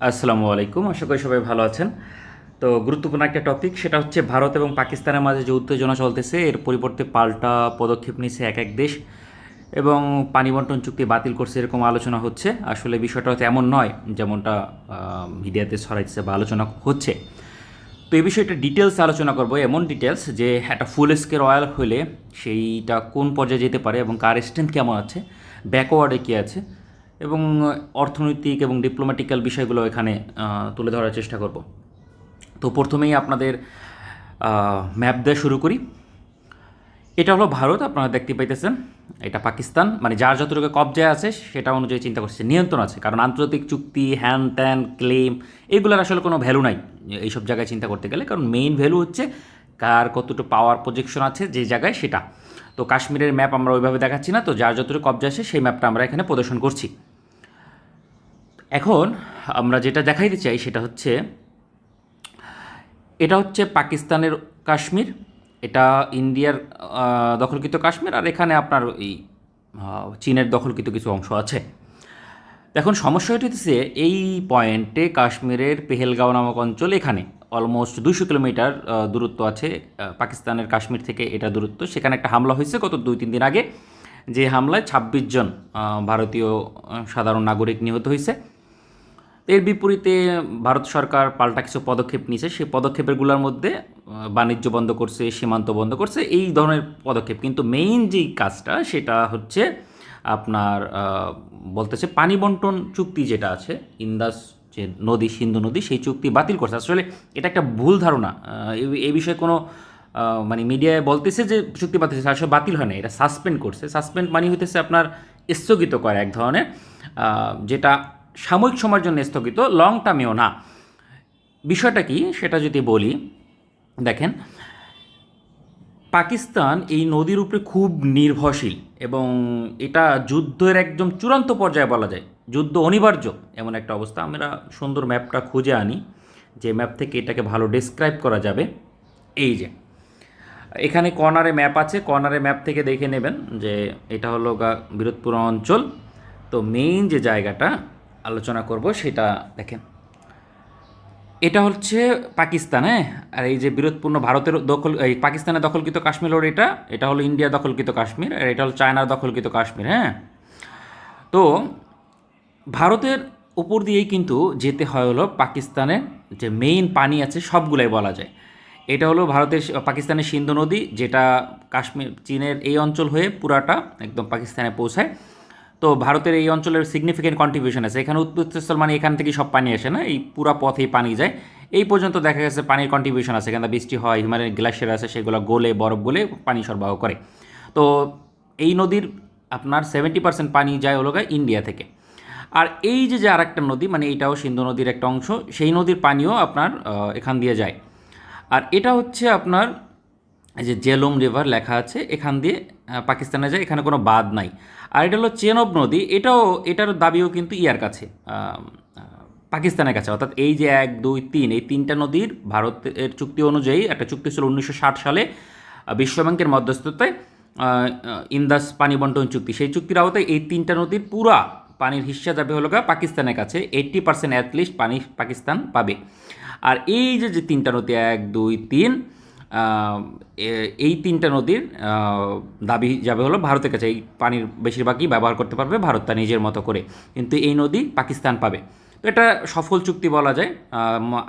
আসসালামু আলাইকুম, আশা করি সবাই ভালো আছেন। তো গুরুত্বপূর্ণ একটা টপিক, সেটা হচ্ছে ভারত এবং পাকিস্তানের মাঝে যে উত্তেজনা চলতেছে এর পরিবর্তে পাল্টা পদক্ষেপ নিচ্ছে এক এক দেশ এবং পানি বন্টন চুক্তি বাতিল করছে এরকম আলোচনা হচ্ছে। আসলে বিষয়টা হয়তো এমন নয় যেমনটা মিডিয়াতে ছড়াইছে বা আলোচনা হচ্ছে। তো এই বিষয়টা ডিটেলস আলোচনা করবো, এমন ডিটেলস যে একটা ফুল স্কেল অয়েল হলে সেইটা কোন পর্যায়ে যেতে পারে এবং কার স্ট্রেংথ কেমন আছে, ব্যাকওয়ার্ডে কী আছে, এবং অর্থনৈতিক এবং ডিপ্লোম্যাটিক্যাল বিষয়গুলো এখানে তুলে ধরার চেষ্টা করব। তো প্রথমেই আপনাদের ম্যাপ দিয়ে শুরু করি। এটা হলো ভারত, আপনারা দেখতে পাইতেছেন। এটা পাকিস্তান, মানে যার যতটুকু কবজায় আছে সেটা অনুযায়ী চিন্তা করছে, নিয়ন্ত্রণ আছে। কারণ আন্তর্জাতিক চুক্তি, হ্যান ত্যান, ক্লেম, এগুলোর আসলে কোনো ভ্যালু নাই এইসব জায়গায় চিন্তা করতে গেলে। কারণ মেইন ভ্যালু হচ্ছে কার কতটুকু পাওয়ার প্রজেকশন আছে যে জায়গায়, সেটা। তো কাশ্মীরের ম্যাপ আমরা ওইভাবে দেখাচ্ছি না, তো যার যতটুকু কবজা আছে সেই ম্যাপটা আমরা এখানে প্রদর্শন করছি। এখন আমরা যেটা দেখাইতে চাই সেটা হচ্ছে, এটা হচ্ছে পাকিস্তানের কাশ্মীর, এটা ইন্ডিয়ার দখলকৃত কাশ্মীর, আর এখানে আপনার এই চীনের দখলকৃত কিছু অংশ আছে। এখন সমস্যা হচ্ছে এই পয়েন্টে কাশ্মীরের পেহেলগাঁও নামক অঞ্চল, এখানে অলমোস্ট 200 কিলোমিটার দূরত্ব আছে পাকিস্তানের কাশ্মীর থেকে, এটা দূরত্ব। সেখানে একটা হামলা হয়েছে গত 2-3 দিন আগে, যে হামলায় 26 জন ভারতীয় সাধারণ নাগরিক নিহত হয়েছে। এর বিপরীতে ভারত সরকার পাল্টা কিছু পদক্ষেপ নিয়েছে। সেই পদক্ষেপগুলোর মধ্যে বাণিজ্য বন্ধ করছে, সীমান্ত বন্ধ করছে, এই ধরনের পদক্ষেপ। কিন্তু মেইন যেই কাজটা সেটা হচ্ছে আপনার বলতেছে পানি বন্টন চুক্তি যেটা আছে, ইন্দাস যে নদী, সিন্ধু নদী, সেই চুক্তি বাতিল করছে। আসলে এটা একটা ভুল ধারণা। এই বিষয়ে কোনো মানে মিডিয়ায় বলতেছে যে চুক্তি বাতিল, আসলে বাতিল হয় না, এটা সাসপেন্ড করছে। সাসপেন্ড মানে হইতেছে আপনার স্থগিত করে এক ধরনের, যেটা সাময়িক সময়ের জন্য স্থগিত, লং টার্মেও না। বিষয়টা কি সেটা যদি বলি, দেখেন, পাকিস্তান এই নদীর উপরে খুব নির্ভরশীল এবং এটা যুদ্ধের একদম চূড়ান্ত পর্যায়ে বলা যায়, যুদ্ধ অনিবার্য এমন একটা অবস্থা। আমরা সুন্দর ম্যাপটা খুঁজে আনি, যে ম্যাপ থেকে এটাকে ভালো ডেসক্রাইব করা যাবে। এই যে এখানে কর্নারে ম্যাপ আছে, কর্নারে ম্যাপ থেকে দেখে নেবেন যে এটা হলো বিরোধপুর অঞ্চল। তো মেইন যে জায়গাটা আলোচনা করব সেটা দেখেন, এটা হচ্ছে পাকিস্তান, হ্যাঁ। আর এই যে বিরোধপূর্ণ ভারতের দখল, এই পাকিস্তানের দখলকৃত কাশ্মীর হলো এটা, এটা হলো ইন্ডিয়া দখলকৃত কাশ্মীর, আর এটা হলো চায়নার দখলকৃত কাশ্মীর, হ্যাঁ। তো ভারতের উপর দিয়েই কিন্তু যেতে হয় হলো পাকিস্তানের যে মেইন পানি আছে সবগুলাই বলা যায়। এটা হলো ভারতের পাকিস্তানের সিন্ধু নদী, যেটা কাশ্মীর চীনের এই অঞ্চল হয়ে পুরাটা একদম পাকিস্তানে পৌঁছায়। তো ভারতের এই অঞ্চলের সিগনিফিকেন্ট কন্ট্রিবিউশন আছে। এখানে উত্তরস্থল মানে এখান থেকে সব পানি আসে না, এই পুরা পথেই পানি যায়। এই পর্যন্ত দেখা গেছে পানির কন্ট্রিবিউশন আছে, এখানে বৃষ্টি হয়, হিমালয়ের গ্লাসিয়ার আছে, সেগুলো গলে, বরফ গলে পানি সরবরাহ করে। তো এই নদীর আপনার 70% পানি যায় হলো ইন্ডিয়া থেকে। আর এই যে আরেকটা নদী, মানে এটাও সিন্ধু নদীর একটা অংশ, সেই নদীর পানিও আপনার এখান দিয়ে যায়। আর এটা হচ্ছে আপনার এই যে জেলোম রিভার লেখা আছে, এখান দিয়ে পাকিস্তানে যায়, এখানে কোনো বাঁধ নাই। আর এটা হলো চেনব নদী, এটার দাবিও কিন্তু ইয়ার কাছে, পাকিস্তানের কাছে। অর্থাৎ এই যে 1, 2, 3, এই তিনটা নদীর ভারতের চুক্তি অনুযায়ী, একটা চুক্তি ছিল 1960 সালে বিশ্বব্যাংকের মধ্যস্থতায়, ইন্দাস পানি বন্টন চুক্তি, সেই চুক্তির আওতায় এই তিনটা নদীর পুরা পানির হিস্সা যাবে হলো পাকিস্তানের কাছে। 80% অ্যাটলিস্ট পানি পাকিস্তান পাবে। আর এই যে তিনটা নদী, 1, 2, 3, এই তিনটা নদীর দাবি যাবে হলো ভারতের কাছে। এই পানির বেশিরভাগই ব্যবহার করতে পারবে ভারত তার নিজের মতো করে, কিন্তু এই নদী পাকিস্তান পাবে। তো এটা সফল চুক্তি বলা যায়।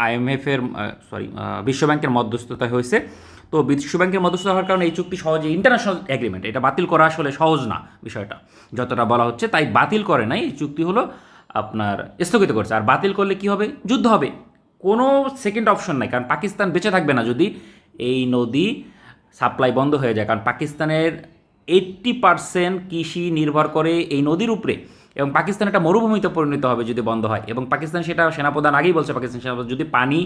আইএমএফের বিশ্বব্যাংকের মধ্যস্থতায় হয়েছে। তো বিশ্বব্যাংকের মধ্যস্থতা হওয়ার কারণে এই চুক্তি সহজে, ইন্টারন্যাশনাল এগ্রিমেন্ট, এটা বাতিল করা আসলে সহজ না বিষয়টা, যতটা বলা হচ্ছে। তাই বাতিল করে নাই, এই চুক্তি হলো আপনার স্থগিত করছে। আর বাতিল করলে কি হবে? যুদ্ধ হবে, কোনো সেকেন্ড অপশন নাই। কারণ পাকিস্তান বেঁচে থাকবে না যদি এই নদী সাপ্লাই বন্ধ হয়ে যায়। কারণ পাকিস্তানের 80% কৃষি নির্ভর করে এই নদীর উপরে, এবং পাকিস্তান একটা মরুভূমিতে পরিণত হবে যদি বন্ধ হয়। এবং পাকিস্তান সেটা সেনাপ্রধান আগেই বলছে, পাকিস্তান সেনাপ্রধান যদি পানি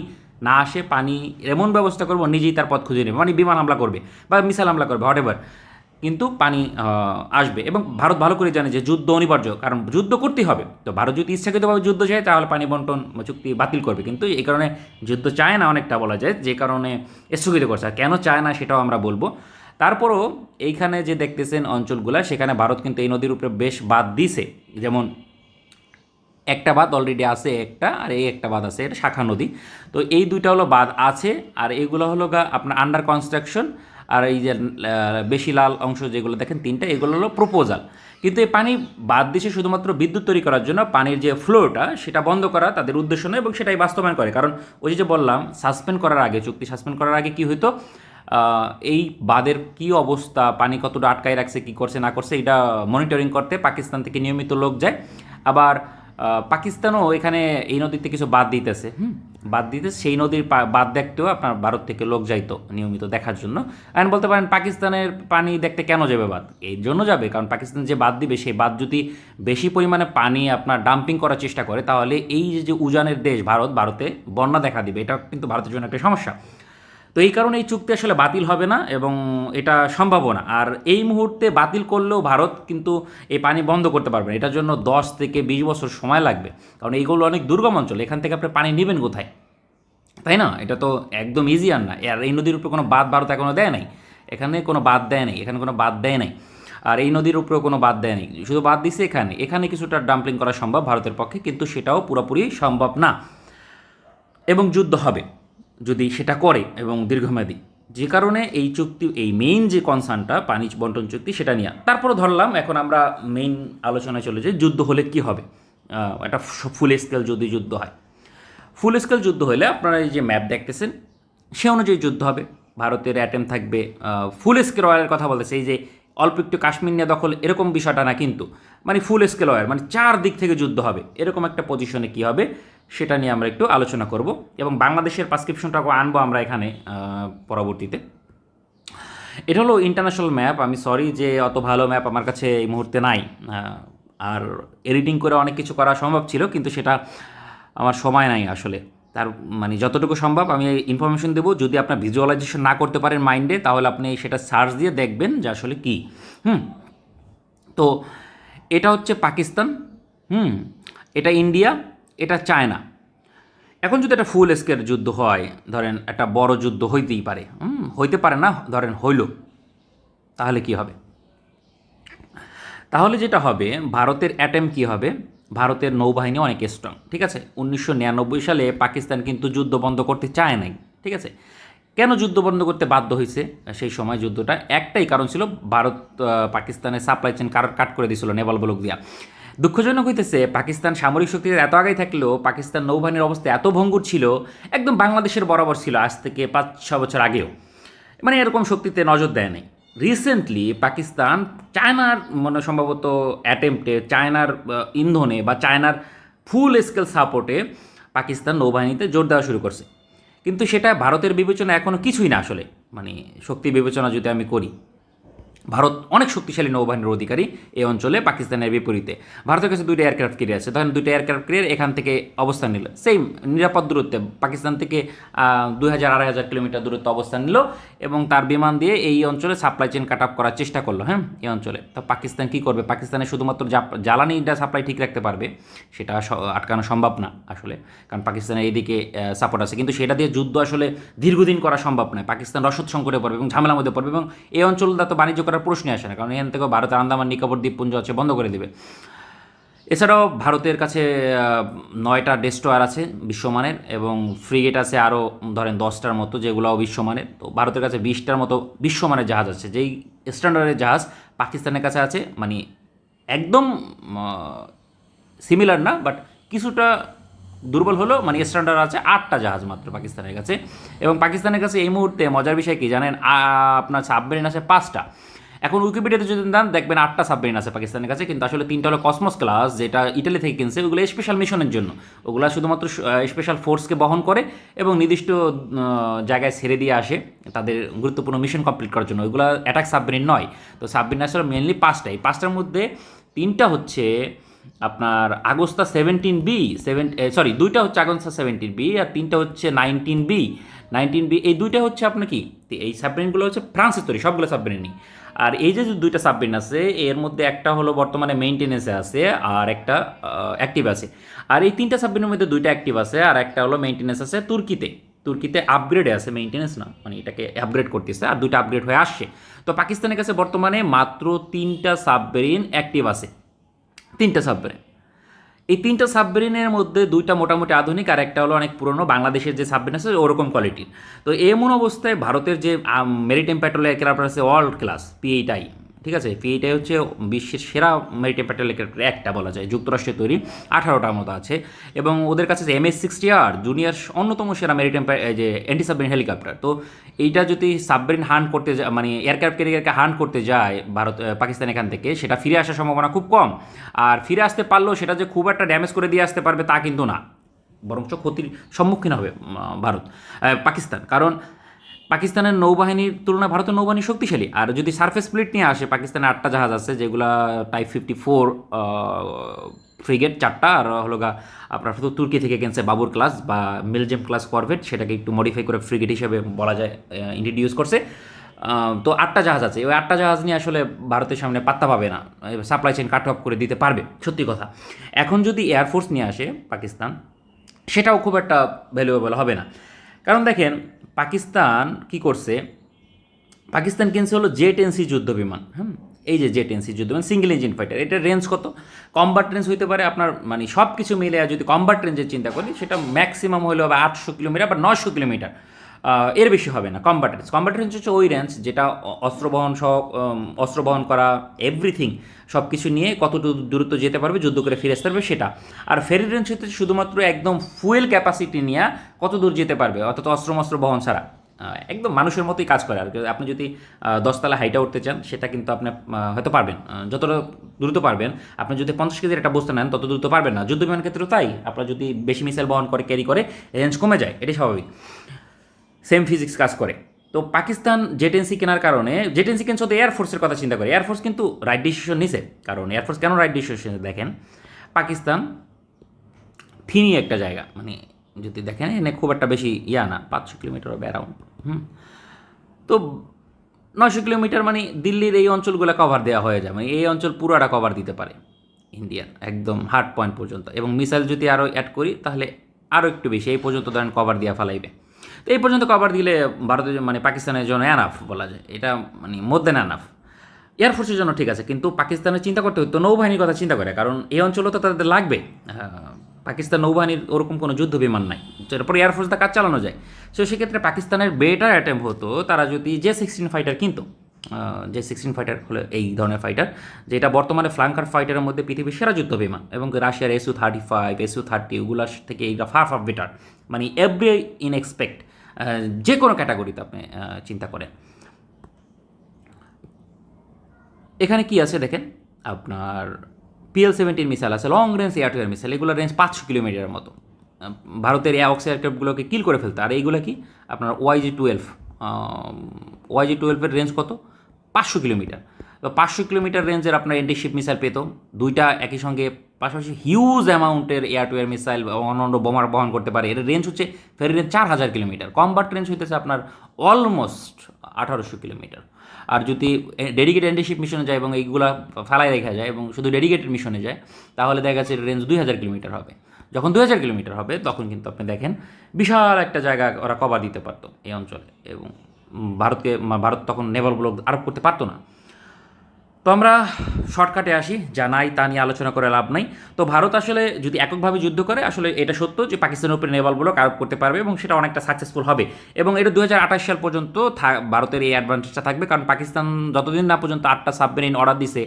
না আসে, পানি এমন ব্যবস্থা করবো নিজেই তার পথ খুঁজে নেবে, মানে বিমান হামলা করবে বা মিসাইল হামলা করবে, হোয়াট এভার, কিন্তু পানি আসবে। এবং ভারত ভালো করে জানে যে যুদ্ধ অনিবার্য, কারণ যুদ্ধ করতেই হবে। তো ভারত যদি ইচ্ছাকৃতভাবে যুদ্ধ চায় তাহলে পানি বন্টন চুক্তি বাতিল করবে, কিন্তু এই কারণে যুদ্ধ চায় না অনেকটা বলা যায়, যে কারণে স্থগিত করছে। আর কেন চায় না সেটাও আমরা বলবো। তারপরও এইখানে যে দেখতেছেন অঞ্চলগুলা, সেখানে ভারত কিন্তু এই নদীর উপরে বেশ বাদ দিছে। যেমন একটা বাঁধ অলরেডি আছে একটা, আর এই একটা বাঁধ আছে, এটা শাখা নদী। তো এই দুইটা হলো বাঁধ আছে, আর এইগুলো হলো আপনার আন্ডার কনস্ট্রাকশন। আর এই যে বেশি লাল অংশ যেগুলো দেখেন তিনটা, এগুলো হলো প্রপোজাল। কিন্তু এই পানি বাদ দিছে শুধুমাত্র বিদ্যুৎ তৈরি করার জন্য, পানির যে ফ্লোটা সেটা বন্ধ করা তাদের উদ্দেশ্য নয়, এবং সেটাই বাস্তবায়ন করে। কারণ ওই যে বললাম সাসপেন্ড করার আগে, চুক্তি সাসপেন্ড করার আগে কী হতো, এই বাঁধের কী অবস্থা, পানি কতটা আটকায় রাখছে, কী করছে না করছে, এটা মনিটরিং করতে পাকিস্তান থেকে নিয়মিত লোক যায়। আবার পাকিস্তানও এখানে এই নদীতে কিছু বাদ দিতেছে, বাদ দিতে সেই নদীর বাদ দেখতেও আপনার ভারত থেকে লোক যাইতো নিয়মিত দেখার জন্য। এখন বলতে পারেন পাকিস্তানের পানি দেখতে কেন যাবে বাদ, এই জন্য যাবে কারণ পাকিস্তান যে বাদ দিবে সেই বাদ যদি বেশি পরিমাণে পানি আপনার ডাম্পিং করার চেষ্টা করে, তাহলে এই যে উজানের দেশ ভারতে বন্যা দেখা দিবে। এটা কিন্তু ভারতের জন্য একটা সমস্যা। তো এই কারণে এই চুক্তি আসলে বাতিল হবে না, এবং এটা সম্ভাবও না। আর এই মুহূর্তে বাতিল করলেও ভারত কিন্তু এই পানি বন্ধ করতে পারবে না, এটার জন্য 10 থেকে 20 বছর সময় লাগবে। কারণ এইগুলো অনেক দুর্গম অঞ্চল, এখান থেকে আপনি পানি নেবেন কোথায়, তাই না? এটা তো একদম ইজি আর না। আর এই নদীর উপরে কোনো বাঁধ ভারত এখনও দেয় নাই, এখানে কোনো বাঁধ দেয় নাই, এখানে কোনো বাঁধ দেয় নাই। আর এই নদীর উপরেও কোনো বাঁধ দেয় নাই, শুধু বাঁধ দিছে এখানে। এখানে কিছুটা ডাম্পলিং করা সম্ভব ভারতের পক্ষে, কিন্তু সেটাও পুরোপুরি সম্ভব না। এবং যুদ্ধ হবে যদি সেটা করে, এবং দীর্ঘমেয়াদী। যে কারণে এই চুক্তি, এই মেইন যে কনসার্নটা পানি বন্টন চুক্তি, সেটা নিয়ে তারপরে ধরলাম। এখন আমরা মেইন আলোচনায় চলে যাই, যুদ্ধ হলে কি হবে। একটা ফুল স্কেল যদি যুদ্ধ হয়, ফুল স্কেল যুদ্ধ হলে আপনারা এই যে ম্যাপ দেখতেছেন সে অনুযায়ী যুদ্ধ হবে। ভারতের অ্যাটেম্প থাকবে, ফুল স্কেল ওয়ারের কথা বলতেছে, এই যে অল্প একটু কাশ্মীর নিয়ে দখল এরকম বিষয়টা না, কিন্তু মানে ফুল স্কেল ওয়ার, মানে 4 দিক থেকে যুদ্ধ হবে, এরকম একটা পজিশনে কী হবে সেটা নিয়ে আমরা একটু আলোচনা করব। এবং বাংলাদেশের প্রেসক্রিপশনটাকে আনবো আমরা এখানে পরবর্তীতে। এটা হলো ইন্টারন্যাশনাল ম্যাপ। আমি সরি যে অত ভালো ম্যাপ আমার কাছে এই মুহূর্তে নাই, আর এডিটিং করে অনেক কিছু করা সম্ভব ছিল, কিন্তু সেটা আমার সময় নাই আসলে। তার মানে যতটুকু সম্ভব আমি ইনফরমেশন দেবো। যদি আপনার ভিজুয়ালাইজেশন না করতে পারেন মাইন্ডে, তাহলে আপনি সেটা সার্চ দিয়ে দেখবেন যে আসলে কী। তো এটা হচ্ছে পাকিস্তান, এটা ইন্ডিয়া, এটা চায়না। এখন যদি একটা ফুল স্কেল যুদ্ধ হয়, ধরেন একটা বড় যুদ্ধ হইতেই পারে, হইতে পারে না, ধরেন হইল, তাহলে কি হবে? তাহলে যেটা হবে, ভারতের অ্যাটেম্প কী হবে, ভারতের নৌবাহিনী অনেক স্ট্রং, ঠিক আছে। 1999 সালে পাকিস্তান কিন্তু যুদ্ধ বন্ধ করতে চায় নাই, ঠিক আছে। কেন যুদ্ধ বন্ধ করতে বাধ্য হয়েছে সেই সময় যুদ্ধটা? একটাই কারণ ছিল, ভারত পাকিস্তানের সাপ্লাই চেন কাট করে দিয়েছিল নেভাল ব্লক দিয়া। দুঃখজনক হইতেছে, পাকিস্তান সামরিক শক্তিতে এত আগে থাকলেও পাকিস্তান নৌবাহিনীর অবস্থা এত ভঙ্গুর ছিল, একদম বাংলাদেশের বরাবর ছিল আজ থেকে 5-6 বছর আগেও, মানে এরকম শক্তিতে নজর দেয় নাই। রিসেন্টলি পাকিস্তান চায়নার মানে সম্ভবত অ্যাটেম্পটে, চায়নার ইন্ধনে বা চায়নার ফুল স্কেল সাপোর্টে পাকিস্তান নৌবাহিনীতে জোর দেওয়া শুরু করছে। কিন্তু সেটা ভারতের বিবেচনা এখনও কিছুই না আসলে। মানে শক্তি বিবেচনা যদি আমি করি, ভারত অনেক শক্তিশালী নৌবাহিনীর অধিকারী এই অঞ্চলে, পাকিস্তানের বিপরীতে। ভারতের কাছে 2টা এয়ারক্রাফট ক্যারিয়ার আছে, তখন 2টা এয়ারক্রাফট ক্যারিয়ার এখান থেকে অবস্থান নিল, সেম নিরাপদ দূরত্বে, পাকিস্তান থেকে 2000-2500 কিলোমিটার দূরত্বে অবস্থান নিল, এবং তার বিমান দিয়ে এই অঞ্চলে সাপ্লাই চেন কাট আপ করার চেষ্টা করলো, এই অঞ্চলে। তো পাকিস্তান কী করবে? পাকিস্তানের শুধুমাত্র জ্বালানিটা সাপ্লাই ঠিক রাখতে পারবে, সেটা আটকানো সম্ভব না আসলে, কারণ পাকিস্তানের এইদিকে সাপোর্ট আছে। কিন্তু সেটা দিয়ে যুদ্ধ আসলে দীর্ঘদিন করা সম্ভব নয়, পাকিস্তান রসদ সংকটে পড়বে এবং ঝামেলার মধ্যে পড়বে, এবং এই অঞ্চলটা তো বাণিজ্য করার প্রশ্নই আসে না, কারণ এখান থেকেও ভারতের আন্দামান নিকোবর দ্বীপপুঞ্জ আছে, বন্ধ করে দেবে। এছাড়াও ভারতের কাছে 9টা ডেস্ট্রয়ার আছে বিশ্বমানের, এবং ফ্রিগেট আছে আরও ধরেন 10টার মতো, যেগুলোও বিশ্বমানের। তো ভারতের কাছে 20টার মতো বিশ্বমানের জাহাজ আছে, যেই স্ট্যান্ডার্ডের জাহাজ পাকিস্তানের কাছে আছে, মানে একদম সিমিলার না, বাট কিছুটা দুর্বল হলো, মানে স্ট্যান্ডার্ড আছে 8টা জাহাজ মাত্র পাকিস্তানের কাছে। এবং পাকিস্তানের কাছে এই মুহূর্তে মজার বিষয় কি জানেন, আপনার সাবমেরিন আছে 5টা। এখন উইকিপিডিয়াতে যদি দেন দেখবেন 8টা সাবমেরিন আছে পাকিস্তানের কাছে, কিন্তু আসলে 3টা হলো কসমস ক্লাস, যেটা ইটালি থেকে কিনছে, ওগুলো স্পেশাল মিশনের জন্য, ওগুলো শুধুমাত্র স্পেশাল ফোর্সকে বহন করে এবং নির্দিষ্ট জায়গায় ছেড়ে দিয়ে আসে তাদের গুরুত্বপূর্ণ মিশন কমপ্লিট করার জন্য, ওইগুলো অ্যাটাক সাবমেরিন নয়। তো সাবমেরিন আসলে মেনলি 5টাই, 5টার মধ্যে 3টা হচ্ছে আপনার আগস্তা 17B, 2টা হচ্ছে আগস্তা 17B, আর 3টা হচ্ছে 19B। এই 2টা হচ্ছে আপনার কি, এই সাবমেরিনগুলো হচ্ছে ফ্রান্সের তৈরি, সবগুলো সাবমেরিনই। আর এই যে 2টা সাবমেরিন আছে, এর মধ্যে একটা হলো বর্তমানে মেইনটেনেন্সে আছে, আর একটা অ্যাক্টিভ আছে। আর এই 3টা সাবমেরিনের মধ্যে 2টা অ্যাক্টিভ আছে, আর একটা হলো মেইনটেনেন্স আছে তুর্কিতে আপগ্রেডে আছে, মেইনটেনেন্স না, মানে এটাকে আপগ্রেড করতেছে, আর 2টা আপগ্রেড হয়ে আসছে। তো পাকিস্তানের কাছে বর্তমানে মাত্র 3টা সাবমেরিন অ্যাক্টিভ আছে, 3টা সাবমেরিন। এই 3টা সাবমেরিনের মধ্যে 2টা মোটামুটি আধুনিক আর একটা হলো অনেক পুরনো, বাংলাদেশের যে সাবমেরিন আছে ওরকম কোয়ালিটির। তো এমন অবস্থায় ভারতের যে মেরিটাইম পেট্রোল এয়ারক্রাফট আছে ওয়ার্ল্ড ক্লাস P8I, ঠিক আছে, P8I হচ্ছে বিশ্বের সেরা মেরিটাইম পেট্রোল এয়ারক্রাফট একটা বলা যায়, যুক্তরাষ্ট্রের তৈরি, 18টার মতো আছে, এবং ওদের কাছে MS-60R জুনিয়র অন্যতম সেরা মেরিটাইম যে অ্যান্টি সাবমেরিন হেলিকপ্টার। তো এইটা যদি সাবমেরিন হান্ট করতে মানে এয়ারক্রাফট ক্যারিয়ারকে হান্ট করতে যায় ভারত পাকিস্তান এখান থেকে, সেটা ফিরে আসার সম্ভাবনা খুব কম। আর ফিরে আসতে পারলেও সেটা যে খুব একটা ড্যামেজ করে দিয়ে আসতে পারবে তা কিন্তু না, বরঞ্চ ক্ষতির সম্মুখীন হবে পাকিস্তান। কারণ পাকিস্তানের নৌবাহিনীর তুলনায় ভারতের নৌবাহিনী শক্তিশালী। আর যদি সারফেস ফ্লিট নিয়ে আসে, পাকিস্তানের 8টা জাহাজ আছে যেগুলা Type 54 ফ্রিগেট 4টা, আর হলো আপনার তুর্কি থেকে কিনছে বাবুর ক্লাস বা মিলজেম ক্লাস করভেট, সেটাকে একটু মডিফাই করে ফ্রিগেট হিসেবে বলা যায় ইন্ট্রোডিউস করছে। তো 8টা জাহাজ আছে, ওই 8টা জাহাজ নিয়ে আসলে ভারতের সামনে পাত্তা পাবে না, সাপ্লাই চেইন কাট অফ করে দিতে পারবে, সত্যি কথা। এখন যদি এয়ারফোর্স নিয়ে আসে পাকিস্তান, সেটাও খুব একটা ভ্যালুয়েবল হবে না। কারণ দেখেন পাকিস্তান কি করছে, পাকিস্তান কিনছে হলো জেট-NC যুদ্ধ বিমান। এই যে জেট-NC যুদ্ধ বিমান সিঙ্গেল ইঞ্জিন ফাইটার, এটার রেঞ্জ কত? কম্বাট রেঞ্জ হইতে পারে আপনার, মানে সব কিছু মিলে যদি কম্বাট রেঞ্জের চিন্তা করি, সেটা ম্যাক্সিমাম হলে হবে 800 কিলোমিটার বা 900 কিলোমিটার, এর বেশি হবে না। কম্বাট রেঞ্জ, কম্বাট রেঞ্জ হচ্ছে ওই রেঞ্জ যেটা অস্ত্র বহন করা এভরিথিং সব কিছু নিয়ে কত দূরত্ব যেতে পারবে, যুদ্ধ করে ফিরে আসতে পারবে সেটা। আর ফেরি রেঞ্জ হচ্ছে শুধুমাত্র একদম ফুয়েল ক্যাপাসিটি নিয়ে কত দূর যেতে পারবে, অর্থাৎ অস্ত্র বহন ছাড়া, একদম মানুষের মতোই কাজ করে। আর আপনি যদি 10তলা হাইটে উঠতে চান, সেটা কিন্তু আপনি হয়তো পারবেন, যতটা দ্রুত পারবেন। আপনি যদি 50 কেজির একটা বস্তা নেন, তত দ্রুত পারবেন না। যুদ্ধ বিমান ক্ষেত্রেও তাই, আপনার যদি বেশি মিসাইল বহন করে ক্যারি করে, রেঞ্জ কমে যায়, এটাই স্বাভাবিক, সেম ফিজিক্স কাজ করে। তো পাকিস্তান জেট-NC কেনার কারণে, জেট-NC কিনছে তো এয়ারফোর্সের কথা চিন্তা করে, এয়ারফোর্স কিন্তু রাইট ডিসিশন নিছে। কারণ এয়ারফোর্স কেন রাইট ডিসিশন? দেখেন পাকিস্তান থিনি একটা জায়গা, মানে যদি দেখেন এনে খুব একটা বেশি না, 500 কিলোমিটার হবে অ্যারাউন্ড। তো 900 কিলোমিটার মানে দিল্লির এই অঞ্চলগুলো কভার দেওয়া হয়ে যায়, মানে এই অঞ্চল পুরোটা কভার দিতে পারে ইন্ডিয়ার একদম হার্ড পয়েন্ট পর্যন্ত। এবং মিসাইল যদি আরও অ্যাড করি তাহলে আরও একটু বেশি, এই পর্যন্ত ধরেন কভার দেওয়া ফেলাইবে। তো এই পর্যন্ত কভার দিলে ভারতের মানে পাকিস্তানের জন্য অ্যানাফ বলা যায়, এটা মানে মধ্যে অ্যানাফ। এয়ারফোর্সের জন্য ঠিক আছে, কিন্তু পাকিস্তানের চিন্তা করতে হতো নৌবাহিনীর কথা চিন্তা করে, কারণ এই অঞ্চলও তো তাদের লাগবে। পাকিস্তান নৌবাহিনীর ওরকম কোনো যুদ্ধ বিমান নাই, তারপরে এয়ারফোর্স কাজ চালানো যায়। সো সেক্ষেত্রে পাকিস্তানের বেটার অ্যাটেম্প হতো তারা যদি J-16 ফাইটার কিনতো। J-16 ফাইটার হলো এই ধরনের ফাইটার, যেটা বর্তমানে ফ্ল্যাঙ্কার ফাইটারের মধ্যে পৃথিবীর সেরা যুদ্ধ বিমান, এবং রাশিয়ার Su-35 Su-30 ওগুলার থেকে এইটা ফার বেটার, মানে এভরি ইন এক্সপেক্ট যে কোনো ক্যাটাগরিতে আপনি চিন্তা করেন। এখানে কি আছে দেখেন, আপনার PL-17 মিসাইল আছে, long range air two air missile, এগুলোর রেঞ্জ 500 কিলোমিটারের মতো, ভারতের অক্স এয়ারক্রাফটগুলোকে কিল করে ফেলতে। আর এইগুলো কি আপনার YG-12 এর রেঞ্জ কত? 500 কিলোমিটার। তো 500 কিলোমিটার রেঞ্জের আপনার অ্যান্টিশিপ মিসাইল পেত, দুইটা একই সঙ্গে পাশাপাশি হিউজ অ্যামাউন্টের এয়ার টু এয়ার মিসাইল অন্যান্য বোমার বহন করতে পারে। এর রেঞ্জ হচ্ছে ফেরি রেঞ্জ 4000 কিলোমিটার, কম্বাট রেঞ্জ হইতেছে আপনার অলমোস্ট 1800 কিলোমিটার। আর যদি ডেডিকেটেড অ্যান্টিশিপ মিশনে যায় এবং এইগুলা ফেলায় রেখা যায় এবং শুধু ডেডিকেটেড মিশনে যায়, তাহলে দেখা যাচ্ছে রেঞ্জ 2000 কিলোমিটার হবে। যখন 2000 কিলোমিটার হবে তখন কিন্তু আপনি দেখেন বিশাল একটা জায়গা ওরা কভার দিতে পারতো এই অঞ্চলে, এবং ভারত তখন নেভাল ব্লক আরোপ করতে পারতো না। তো আমরা শর্টকাটে আসি, যা নাই তা নিয়ে আলোচনা করে লাভ নাই। তো ভারত আসলে যদি এককভাবে যুদ্ধ করে, আসলে এটা সত্য যে পাকিস্তানের উপরে নেভাল ব্লক আরোপ করতে পারবে এবং সেটা অনেকটা সাকসেসফুল হবে, এবং এটা 2028 সাল পর্যন্ত ভারতের এই অ্যাডভান্টেজটা থাকবে। কারণ পাকিস্তান যতদিন না পর্যন্ত 8টা সাবমেরিন অর্ডার দিছে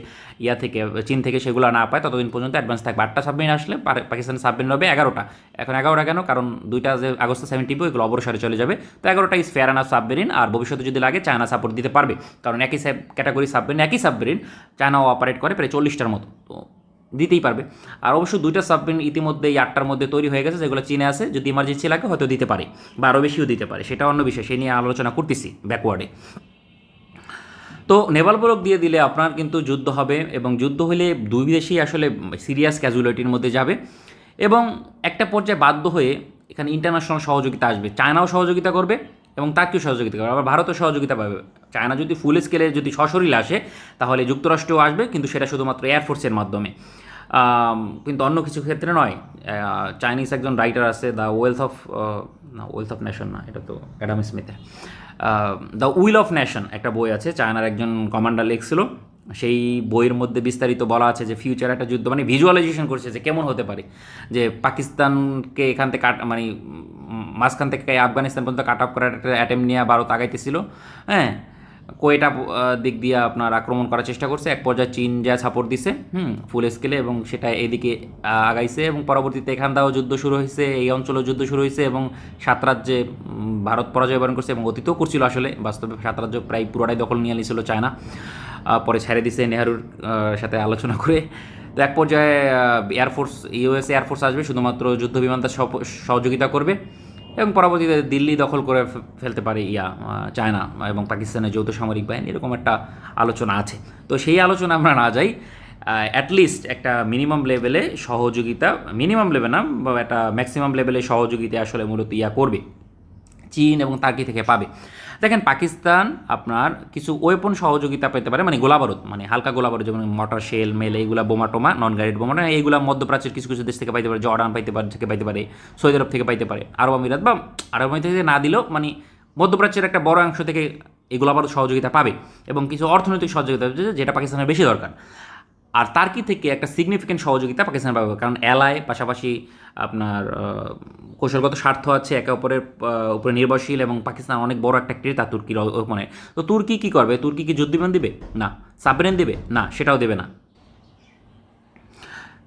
থেকে চীন থেকে, সেগুলো না পায়, ততদিন পর্যন্ত অ্যাডভান্স থাকবে। 8টা সাবমেরিন আসলে পাকিস্তানের সাবমেরিন হবে 11টা। এখন 11টা কেন? কারণ 2টা যে আগস্ট 70 এগুলো অবসরে চলে যাবে। তো 11টা ইজ ফেয়ার এনাফ সাবমেরিন, আর ভবিষ্যতে যদি লাগে চায়না সাপোর্ট দিতে পারবে, কারণ একই ক্যাটাগরি সাবমেরিন, একই সাবমেরিন চায়নাও অপারেট করে প্রায় 40টার মতো, তো দিতেই পারবে। আর অবশ্য 2টা সাবমেরিন ইতিমধ্যে এই 8টার মধ্যে তৈরি হয়ে গেছে, যেগুলো চীনে আছে, যদি ইমার্জেন্সি লাগে হয়তো দিতে পারে বা আরও বেশিও দিতে পারে, সেটা অন্য বিষয়, সে নিয়ে আলোচনা করতেছি ব্যাকওয়ার্ডে। তো নেভাল ব্লক দিয়ে দিলে আপনার কিন্তু যুদ্ধ হবে, এবং যুদ্ধ হলে দুই দেশই আসলে সিরিয়াস ক্যাজুয়ালিটির মধ্যে যাবে, এবং একটা পর্যায়ে বাধ্য হয়ে এখানে ইন্টারন্যাশনাল সহযোগিতা আসবে। চায়নাও সহযোগিতা করবে এবং তাকেও সহযোগিতা করবে, আবার ভারতও সহযোগিতা পাবে। চায়না যদি ফুল স্কেলে যদি সশরীরে আসে, তাহলে যুক্তরাষ্ট্রও আসবে, কিন্তু সেটা শুধুমাত্র এয়ারফোর্সের মাধ্যমে, কিন্তু অন্য কিছু ক্ষেত্রে নয়। চাইনিজ একজন রাইটার আছে, ওয়েলথ অফ নেশন না, এটা তো অ্যাডাম স্মিথের দ্য উইল অফ নেশন একটা বই আছে, চায়নার একজন কমান্ডার লিখছিল সেই বইয়ের মধ্যে বিস্তারিত বলা আছে যে ফিউচার একটা যুদ্ধ, মানে ভিজুয়ালাইজেশন করছে যে কেমন হতে পারে, যে পাকিস্তানকে এখান থেকে মানে মাঝখান থেকে আফগানিস্তান পর্যন্ত কাট অফ করার একটা অ্যাটেম্প নিয়ে ভারত আগাইতেছিল। হ্যাঁ, কোয়েটা দিক দিয়ে আপনার আক্রমণ করার চেষ্টা করছে, এক পর্যায়ে চীন যা সাপোর্ট দিছে ফুল স্কেলে, এবং সেটা এদিকে আগাইছে, এবং পরবর্তীতে এখান থেকেও যুদ্ধ শুরু হয়েছে, এই অঞ্চলেও যুদ্ধ শুরু হয়েছে, এবং সাত রাজ্যে ভারত পরাজয় বরণ করছে, এবং অতীতও করছিল আসলে, বাস্তবে সাত রাজ্য প্রায় পুরোটাই দখল নিয়ে নিয়েছিল চায়না, পরে ছেড়ে দিছে নেহরুর সাথে আলোচনা করে। তো এক পর্যায়ে এয়ারফোর্স, ইউএস এয়ারফোর্স আসবে, শুধুমাত্র যুদ্ধ বিমান তার সহযোগিতা করবে, এবং পরবর্তীতে দিল্লি দখল করে ফেলতে পারে চায়না এবং পাকিস্তানের যৌথ সামরিক বাহিনী, এরকম একটা আলোচনা আছে। তো সেই আলোচনা আমরা না যাই, অ্যাটলিস্ট একটা মিনিমাম লেভেলে সহযোগিতা, মিনিমাম লেভেল না বা একটা ম্যাক্সিমাম লেভেলে সহযোগিতা আসলে মূলত করবে চীন এবং তার্কি থেকে পাবে। দেখেন, পাকিস্তান আপনার কিছু ওয়েপন সহযোগিতা পেতে পারে, মানে গোলাবারুদ, মানে হালকা গোলাবারুদ, যেমন মটার শেল, মেল, এইগুলা বোমা টোমা, নন গাইডেড বোমা, এইগুলা মধ্যপ্রাচ্যের কিছু কিছু দেশ থেকে পাইতে পারে, জর্ডান থেকে পাইতে পারে, সৌদি আরব থেকে পাইতে পারে, আরব আমিরাত বা আরব আমিরাত থেকে না দিলেও মানে মধ্যপ্রাচ্যের একটা বড় অংশ থেকে এই গোলাবারুদ সহযোগিতা পাবে, এবং কিছু অর্থনৈতিক সহযোগিতা যেটা পাকিস্তানের বেশি দরকার। আর তার্কি থেকে একটা সিগনিফিক্যান্ট সহযোগিতা পাকিস্তান পাবে, কারণ এলায় পাশাপাশি আপনার কৌশলগত স্বার্থ আছে, একে অপরের উপরে নির্ভরশীল, এবং পাকিস্তান অনেক বড় একটা ক্রেতা তুর্কির ওখানে। তো তুর্কি কী করবে? তুর্কি কি যুদ্ধবিমান দিবে? না। সাবমেরিন দিবে? না, সেটাও দেবে না।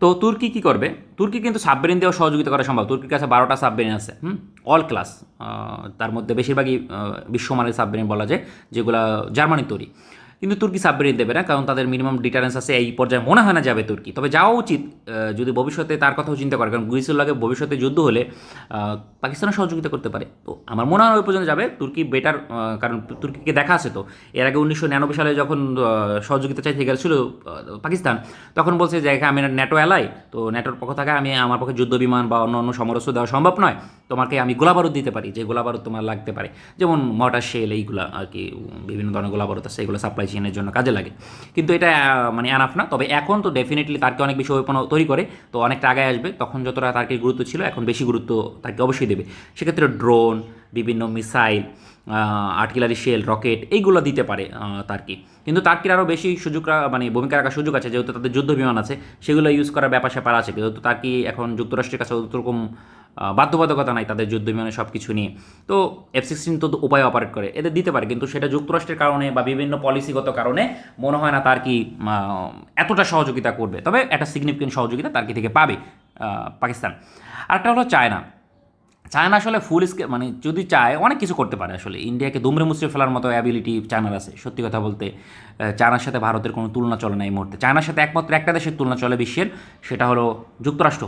তো তুর্কি কী করবে? তুর্কি কিন্তু সাবমেরিন দেওয়া সহযোগিতা করা সম্ভব। তুর্কির কাছে 12টা সাবমেরিন আছে, অল ক্লাস, তার মধ্যে বেশিরভাগই বিশ্বমানের সাবমেরিন বলা যায়, যেগুলো জার্মানির তৈরি। কিন্তু তুর্কি সাবমেরিন দেবে না, কারণ তাদের মিনিমাম ডিটারেন্স আছে, এই পর্যায়ে মনে হয় না যাবে তুর্কি। তবে যাওয়া উচিত যদি ভবিষ্যতে তার কথাও চিন্তা করে, কারণ গ্রিসের লাগে ভবিষ্যতে যুদ্ধ হলে পাকিস্তানের সহযোগিতা করতে পারে। তো আমার মনে হয় ওই পর্যন্ত যাবে তুর্কি বেটার, কারণ তুর্কিকে দেখা আছে তো এর আগে 1999 সালে যখন সহযোগিতা চাইতে গেছিল পাকিস্তান, তখন বলছে যে আমি ন্যাটো অ্যালাই, তো ন্যাটোর পক্ষ থেকে আমার পক্ষে যুদ্ধ বিমান বা অন্য অন্য সমরস্ত্র দেওয়া সম্ভব নয়, তোমাকে আমি গোলাবারুদ দিতে পারি, যে গোলাবারুদ তোমার লাগতে পারে, যেমন মর্টার শেল, এইগুলা আর কি, বিভিন্ন ধরনের গোলাবারুদ আছে, এগুলো সাপ্লাই চেইনের জন্য কাজে লাগে। কিন্তু এটা মানে অ্যানাফ না। তবে এখন তো ডেফিনেটলি তাকে অনেক বেশি ওয়েপন তৈরি করে, তো অনেকটা আগে আসবে, তখন যতটা তাকে গুরুত্ব ছিল এখন বেশি গুরুত্ব তাকে অবশ্যই দেবে। সেক্ষেত্রে ড্রোন, বিভিন্ন মিসাইল, আর্টিলারি শেল, রকেট, এইগুলো দিতে পারে তার্কি। কিন্তু তার্কির আরও বেশি সুযোগ, মানে ভূমিকা রাখার সুযোগ আছে, যেহেতু তাদের যুদ্ধ বিমান আছে, সেগুলো ইউজ করার ব্যাপার স্যাপার আছে। যেহেতু তার্কি এখন যুক্তরাষ্ট্রের কাছে ওরকম বাধ্যবাধকতা নাই তাদের যুদ্ধ বিমানের সব কিছু নিয়ে, তো F-16 তো উপায় অপারেট করে, এদের দিতে পারে, কিন্তু সেটা যুক্তরাষ্ট্রের কারণে বা বিভিন্ন পলিসিগত কারণে মনে হয় না তার্কি এতটা সহযোগিতা করবে। তবে একটা সিগনিফিকেন্ট সহযোগিতা তার্কি থেকে পাবে পাকিস্তান। আরেকটা হলো চায়না। চায়না আসলে ফুল স্কেল, মানে যদি চায় অনেক কিছু করতে পারে আসলে, ইন্ডিয়াকে দুমড়ে মুচড়ে ফেলার মতো অ্যাবিলিটি চায়নার আছে। সত্যি কথা বলতে চায়নার সাথে ভারতের কোনো তুলনা চলে না এই মুহূর্তে। চায়নার সাথে একমাত্র একটা দেশের তুলনা চলে বিশ্বের, সেটা হলো যুক্তরাষ্ট্র।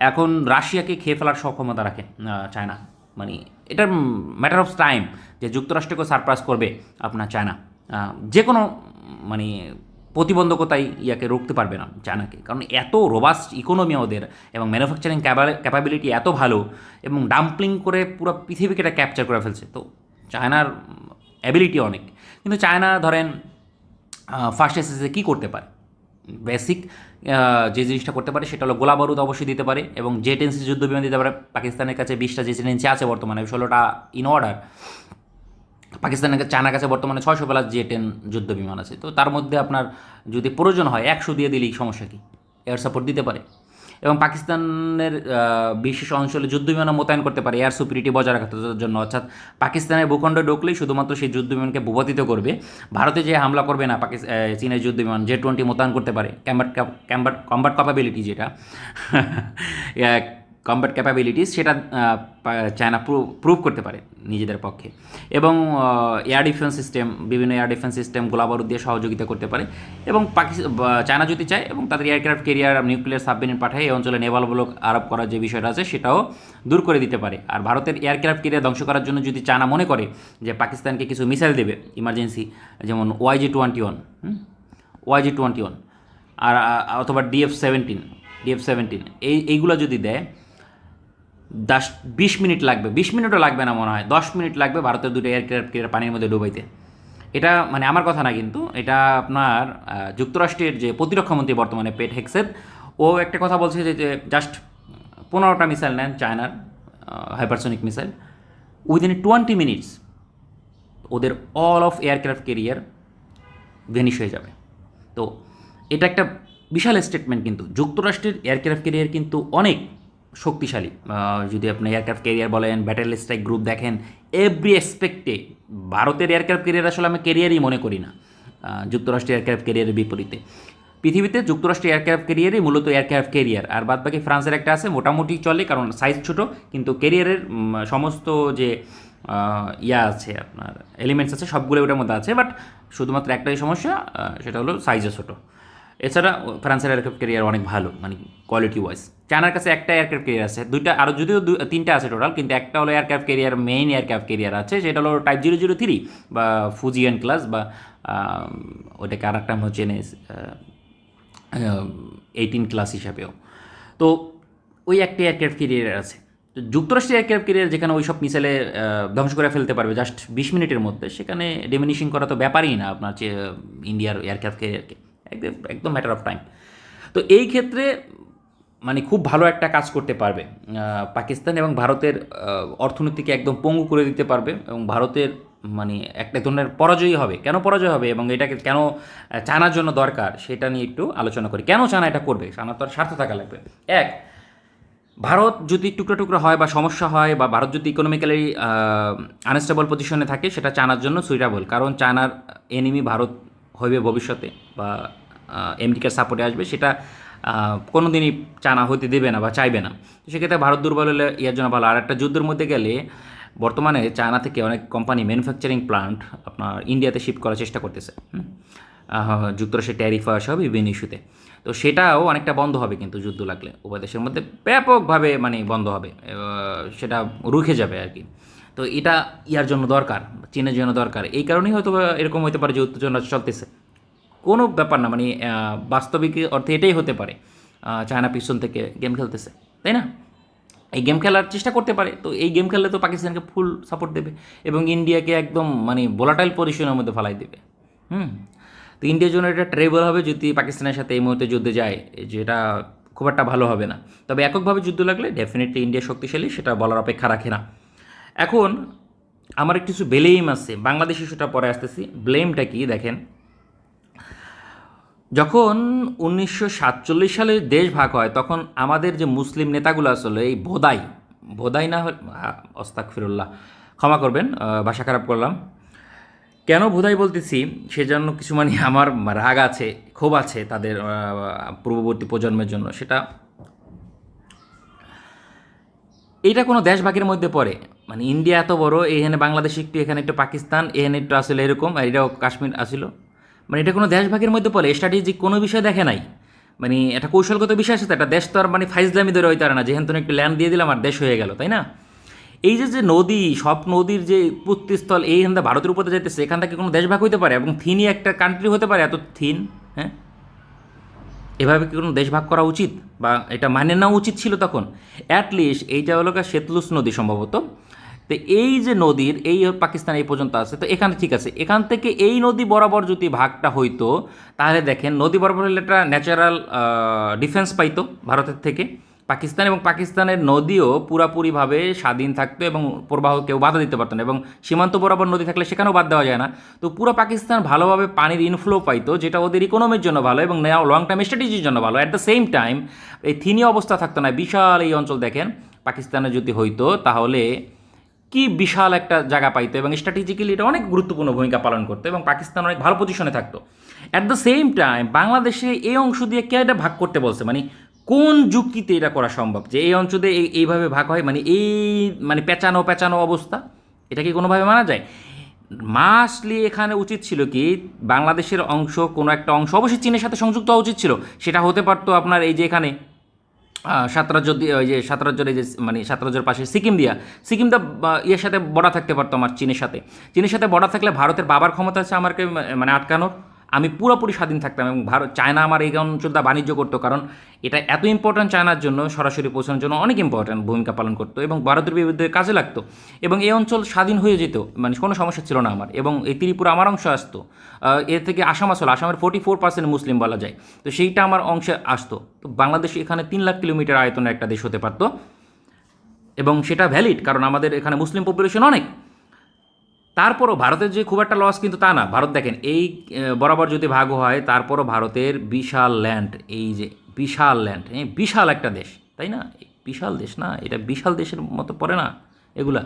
এখন রাশিয়াকে খেয়ে ফেলার সক্ষমতা রাখে চায়না, মানে এটার ম্যাটার অফ টাইম যে যুক্তরাষ্ট্রকেও সারপ্রাইজ করবে আপনার চায়না। যে কোনো মানে প্রতিবন্ধকতাই রুখতে পারবে না চায়নাকে, কারণ এত রোবাস্ট ইকোনমি ওদের, এবং ম্যানুফ্যাকচারিং ক্যাপাবিলিটি এত ভালো, এবং ডাম্পলিং করে পুরো পৃথিবীকে এটা ক্যাপচার করে ফেলছে। তো চায়নার অ্যাবিলিটি অনেক। কিন্তু চায়না ধরেন ফার্স্ট এসেসে কী করতে পারে? বেসিক যে জিনিসটা করতে পারে সেটা হলো গোলাবারুদ অবশ্যই দিতে পারে, এবং জেট-NC যুদ্ধ বিমান দিতে পারে। পাকিস্তানের কাছে 20টা জেট-NC আছে বর্তমানে, 16টা ইন অর্ডার। চায়নার কাছে বর্তমানে 600+ জেট-10 যুদ্ধ বিমান আছে। তো তার মধ্যে আপনার যদি প্রয়োজন হয় 100 দিয়ে দিলেই সমস্যা কী? এয়ার সাপোর্ট দিতে পারে, এবং পাকিস্তানের বিশেষ অঞ্চলে যুদ্ধ বিমানও মোতায়েন করতে পারে এয়ার সুপিরিটি বজায় রাখার জন্য। অর্থাৎ পাকিস্তানের ভূখণ্ডে ঢুকলেই শুধুমাত্র সেই যুদ্ধ বিমানকে ভূপাতিত করবে, ভারতে যে হামলা করবে না। চীনের যুদ্ধ বিমান J-20 মোতায়েন করতে পারে, কম্বাট ক্যাপাবিলিটি যেটা কম্ব্যাট ক্যাপাবিলিটিস, সেটা চায়না প্রুভ করতে পারে নিজেদের পক্ষে। এবং এয়ার ডিফেন্স সিস্টেম, বিভিন্ন এয়ার ডিফেন্স সিস্টেম গোলাবারুদ দিয়ে সহযোগিতা করতে পারে। এবং চায়না যদি চায়, এবং তাদের এয়ারক্রাফট ক্যারিয়ার, নিউক্লিয়ার সাবমেরিন পাঠায় এই অঞ্চলে নেভাল ব্লক আরোপ করার যে বিষয়টা আছে সেটাও দূর করে দিতে পারে। আর ভারতের এয়ারক্রাফট ক্যারিয়ার ধ্বংস করার জন্য যদি চায়না মনে করে যে পাকিস্তানকে কিছু মিসাইল দেবে ইমার্জেন্সি, যেমন YG-21 আর অথবা DF-17 এইগুলো যদি দেয়, 20 মিনিট লাগবে, 20 মিনিটও লাগবে না মনে হয়, 10 মিনিট লাগবে ভারতের দুটো এয়ারক্রাফট ক্যারিয়ার পানির মধ্যে ডুবাইতে। এটা মানে আমার কথা না, কিন্তু এটা আপনার যুক্তরাষ্ট্রের যে প্রতিরক্ষামন্ত্রী বর্তমানে পেট হেগসেথ, ও একটা কথা বলছে যে জাস্ট 15টা মিসাইল নেন চায়নার হাইপারসনিক মিসাইল, উইদিন 20 মিনিটস ওদের all of aircraft carrier vanish হয়ে যাবে। তো এটা একটা বিশাল স্টেটমেন্ট, কিন্তু যুক্তরাষ্ট্রের এয়ারক্রাফট ক্যারিয়ার কিন্তু অনেক শক্তিশালী। যদি আপনি এয়ারক্রাফট ক্যারিয়ার বলেন, ব্যাটেল স্ট্রাইক গ্রুপ দেখেন, এভরি এসপেক্টে ভারতের এয়ারক্রাফট ক্যারিয়ার আসলে আমি ক্যারিয়ারই মনে করি না যুক্তরাষ্ট্রের এয়ারক্রাফট ক্যারিয়ারের বিপরীতে। পৃথিবীতে যুক্তরাষ্ট্রের এয়ারক্রাফট ক্যারিয়ারই মূলত এয়ারক্রাফট ক্যারিয়ার, আর বাদ বাকি ফ্রান্সের একটা আছে, মোটামুটি চলে কারণ সাইজ ছোট, কিন্তু ক্যারিয়ারের সমস্ত যে আছে আপনার এলিমেন্টস আছে সবগুলো ওটার মধ্যে আছে, বাট শুধুমাত্র একটাই সমস্যা, সেটা হলো সাইজে ছোটো। এছাড়া ফ্রান্সের এয়ারক্রাফট ক্যারিয়ার অনেক ভালো, মানে কোয়ালিটি ওয়াইজ। চায়নার কাছে একটা এয়ারক্রাফট ক্যারিয়ার আছে, দুইটা আরও যদিও তিনটা আছে টোটাল, কিন্তু একটা হলো aircraft carrier, main aircraft carrier আছে, সেটা হলো টাইপ 003 বা ফুজিয়ান ক্লাস, বা ওইটাকে আর একটা হচ্ছে 18 ক্লাস হিসাবেও। তো ওই একটা এয়ারক্রাফট ক্যারিয়ার আছে। তো যুক্তরাষ্ট্রের এয়ারক্রাফট ক্যারিয়ার যেখানে ওই সব মিসাইলে ধ্বংস করে ফেলতে পারবে জাস্ট 20 মিনিটের মধ্যে, সেখানে ডিমিনিশিং করা তো ব্যাপারই না আপনার ইন্ডিয়ার এয়ারক্রাফট ক্যারিয়ারকে, একদম ম্যাটার অফ টাইম। তো এই ক্ষেত্রে মানে খুব ভালো একটা কাজ করতে পারবে পাকিস্তান, এবং ভারতের অর্থনীতিকে একদম পঙ্গু করে দিতে পারবে, এবং ভারতের মানে একটা ধরনের পরাজয়ী হবে। কেন পরাজয় হবে এবং এটাকে কেন চায়নার জন্য দরকার সেটা নিয়ে একটু আলোচনা করি। কেন চায়না এটা করবে? চায়নার তো আর স্বার্থ থাকা লাগবে। এক, ভারত যদি টুকরো টুকরো হয় বা সমস্যা হয়, বা ভারত যদি ইকোনমিক্যালি আনস্টেবল পজিশনে থাকে, সেটা চায়নার জন্য সুইটেবল, কারণ চায়নার এনিমি ভারত হবে ভবিষ্যতে, বা আমেরিকার সাপোর্টে আসবে, সেটা কোনো দিনই চায়না হতে দেবে না বা চাইবে না। তো সেক্ষেত্রে ভারত দুর্বল হলে ইয়ার জন্য ভালো। আর একটা যুদ্ধের মধ্যে গেলে বর্তমানে চায়না থেকে অনেক কোম্পানি ম্যানুফ্যাকচারিং প্লান্ট আপনার ইন্ডিয়াতে শিফট করার চেষ্টা করতেছে যুক্তরাষ্ট্রের ট্যারিফ সব বিভিন্ন ইস্যুতে। তো সেটাও অনেকটা বন্ধ হবে কিন্তু যুদ্ধ লাগলে উভয় দেশের মধ্যে ব্যাপকভাবে মানে বন্ধ হবে, সেটা রুখে যাবে আর কি। তো এটা ইয়ার জন্য দরকার, চীনের জন্য দরকার। এই কারণেই হয়তো এরকম হতে পারে যে উত্তেজনা চলতেছে, কোনো ব্যাপার না, মানে বাস্তবিক অর্থে এটাই হতে পারে চায়না পিছন থেকে গেম খেলতেছে, তাই না? এই গেম খেলার চেষ্টা করতে পারে। তো এই গেম খেললে তো পাকিস্তানকে ফুল সাপোর্ট দেবে, এবং ইন্ডিয়াকে একদম মানে ভোলাটাইল পজিশনের মধ্যে ফেলাই দেবে। তো ইন্ডিয়ার জন্য এটা ট্রেবল হবে যদি পাকিস্তানের সাথে এই মুহূর্তে যুদ্ধে যায়, যেটা খুব একটা ভালো হবে না। তবে এককভাবে যুদ্ধ লাগলে ডেফিনেটলি ইন্ডিয়া শক্তিশালী, সেটা বলার অপেক্ষা রাখে না। এখন আমার কিছু ব্লেম আছে, বাংলাদেশ ইস্যুটা পরে আসতেছি। ব্লেমটা কি দেখেন, যখন 1947 সালে দেশ ভাগ হয়, তখন আমাদের যে মুসলিম নেতাগুলো আসলে এই ভোদাই না হল, আস্তাগফিরুল্লাহ, ক্ষমা করবেন ভাষা খারাপ করলাম। কেন ভোদাই বলতেছি সেজন্য কিছু মানে আমার রাগ আছে, ক্ষোভ আছে তাদের পূর্ববর্তী প্রজন্মের জন্য। সেটা এইটা কোনো দেশভাগের মধ্যে পড়ে, মানে ইন্ডিয়া এত বড়, এখানে বাংলাদেশ একটু, এখানে একটু পাকিস্তান, এখানে একটু আসলে এরকম, আর এটাও কাশ্মীর আসিল, মানে এটা কোনো দেশভাগের মধ্যে পড়ে স্ট্র্যাটেজিক কোনো বিষয় দেখে নাই। মানে একটা কৌশলগত বিষয় আছে, একটা দেশ তো আর মানে ফাইজলামি ধরে হইতে পারে না, যেহেতু একটু ল্যান্ড দিয়ে দিলাম আর দেশ হয়ে গেল, তাই না? এই যে নদী, সব নদীর যে উৎপত্তিস্থল এইখান থেকে ভারতের উপরে যাইতেছে, এখান থেকে কোনো দেশ ভাগ হইতে পারে এবং থিনই একটা কান্ট্রি হতে পারে, এত থিন? হ্যাঁ, এভাবে কি কোনো দেশ ভাগ করা উচিত, বা এটা মানে নেওয়া উচিত ছিল তখন? অ্যাটলিস্ট এইটা হলো সেতলুস নদী সম্ভবত। তো এই যে নদীর এই পাকিস্তান এই পর্যন্ত আছে, তো এখানে ঠিক আছে, এখান থেকে এই নদী বরাবর যদি ভাগটা হইতো, তাহলে দেখেন নদী বরাবর হলে একটা ন্যাচারাল ডিফেন্স পাইতো ভারতের থেকে পাকিস্তান, এবং পাকিস্তানের নদীও পুরাপুরিভাবে স্বাধীন থাকতো এবং প্রবাহ কেউ বাধা দিতে পারতো না, এবং সীমান্ত বরাবর নদী থাকলে সেখানেও বাদ দেওয়া যায় না। তো পুরো পাকিস্তান ভালোভাবে পানির ইনফ্লো পাইতো, যেটা ওদের ইকোনমির জন্য ভালো এবং লং টাইম স্ট্র্যাটেজির জন্য ভালো। অ্যাট দ্য সেম টাইম এই থিনি অবস্থা থাকতো না, বিশাল এই অঞ্চল দেখেন পাকিস্তানে যদি হইতো, তাহলে কি বিশাল একটা জায়গা পাইতো, এবং স্ট্র্যাটেজিক্যালি এটা অনেক গুরুত্বপূর্ণ ভূমিকা পালন করতো, এবং পাকিস্তান অনেক ভালো পজিশনে থাকতো। অ্যাট দ্য সেম টাইম বাংলাদেশে এই অংশ দিয়ে কে এটা ভাগ করতে বলছে, মানে কোন যুক্তিতে এটা করা সম্ভব যে এই অঞ্চলে এইভাবে ভাগ হয়? মানে এই মানে পেঁচানো অবস্থা, এটা কি কোনোভাবে মানা যায়? মাসলি এখানে উচিত ছিল কি, বাংলাদেশের অংশ কোনো একটা অংশ অবশ্যই চীনের সাথে সংযুক্ত হওয়া উচিত ছিল। সেটা হতে পারতো আপনার এই যে এখানে সাত রাজ্য দিয়ে, ওই যে সাত রাজ্যের এই যে মানে সাত রাজ্যের পাশে সিকিমটা ইয়ের সাথে বর্ডার থাকতে পারতো আমার চীনের সাথে বর্ডার থাকলে ভারতের বাবার ক্ষমতা আছে আমাকে মানে আটকানোর, আমি পুরোপুরি স্বাধীন থাকতাম, এবং চায়না আমার এই অঞ্চলটা বাণিজ্য করতো, কারণ এটা এত ইম্পর্ট্যান্ট চায়নার জন্য, সরাসরি পৌঁছানোর জন্য অনেক ইম্পর্ট্যান্ট ভূমিকা পালন করতো, এবং ভারতের বিরুদ্ধে কাজে লাগতো, এবং এই অঞ্চল স্বাধীন হয়ে যেত, মানে কোনো সমস্যা ছিল না আমার। এবং এই ত্রিপুরা আমার অংশ আসতো, এর থেকে আসাম আসলো, আসামের 44% মুসলিম বলা যায়, তো সেইটা আমার অংশে আসতো। তো বাংলাদেশ এখানে 3 লাখ কিলোমিটার আয়তনের একটা দেশ হতে পারতো, এবং সেটা ভ্যালিড, কারণ আমাদের এখানে মুসলিম পপুলেশন অনেক। তারপরও ভারতের যে খুব একটা লস কিন্তু তা না। ভারত দেখেন এই বরাবর যদি ভাগ হয়, তারপরও ভারতের বিশাল ল্যান্ড, এই যে বিশাল ল্যান্ড, বিশাল একটা দেশ, তাই না? বিশাল দেশ না, এটা বিশাল দেশের মতো পড়ে না এগুলা।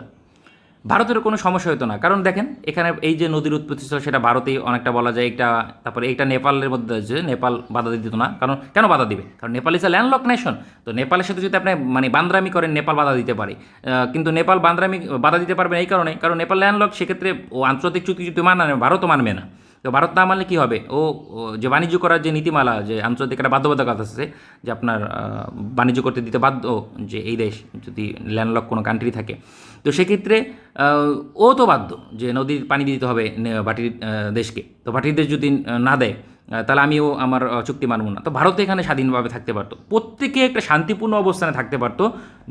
ভারতের কোনো সমস্যা হতো না, কারণ দেখেন এখানে এই যে নদীর উৎপত্তিস্থল সেটা ভারতেই অনেকটা বলা যায়। একটা তারপরে এটা নেপালের মধ্যে আছে, নেপাল বাধা দিত না, কারণ কেন বাধা দিবে? কারণ Nepal is a landlock nation. তো নেপালের সাথে যদি আপনি মানে বান্দরামি করেন, নেপাল বাধা দিতে পারে। কিন্তু নেপাল বান্দরামি বাধা দিতে পারবে না এই কারণে, কারণ নেপাল ল্যান্ডলক, সেক্ষেত্রে ও আন্তর্জাতিক চুক্তি যদি মানে না, ভারতও মানবে না। তো ভারত না মানলে কী হবে? ও যে বাণিজ্য করার যে নীতিমালা, যে আন্তর্জাতিক একটা বাধ্যবাধকতা আছে যে আপনার বাণিজ্য করতে দিতে বাধ্য যে এই দেশ যদি ল্যান্ডলক কোনো কান্ট্রি থাকে, তো সেক্ষেত্রে ও তো বাধ্য যে নদীর পানি দিতে হবে বাটির দেশকে। তো বাটির দেশ যদি না দেয়, তাহলে আমিও আমার চুক্তি মানব না। তো ভারত এখানে স্বাধীনভাবে থাকতে পারতো, প্রত্যেকে একটা শান্তিপূর্ণ অবস্থানে থাকতে পারতো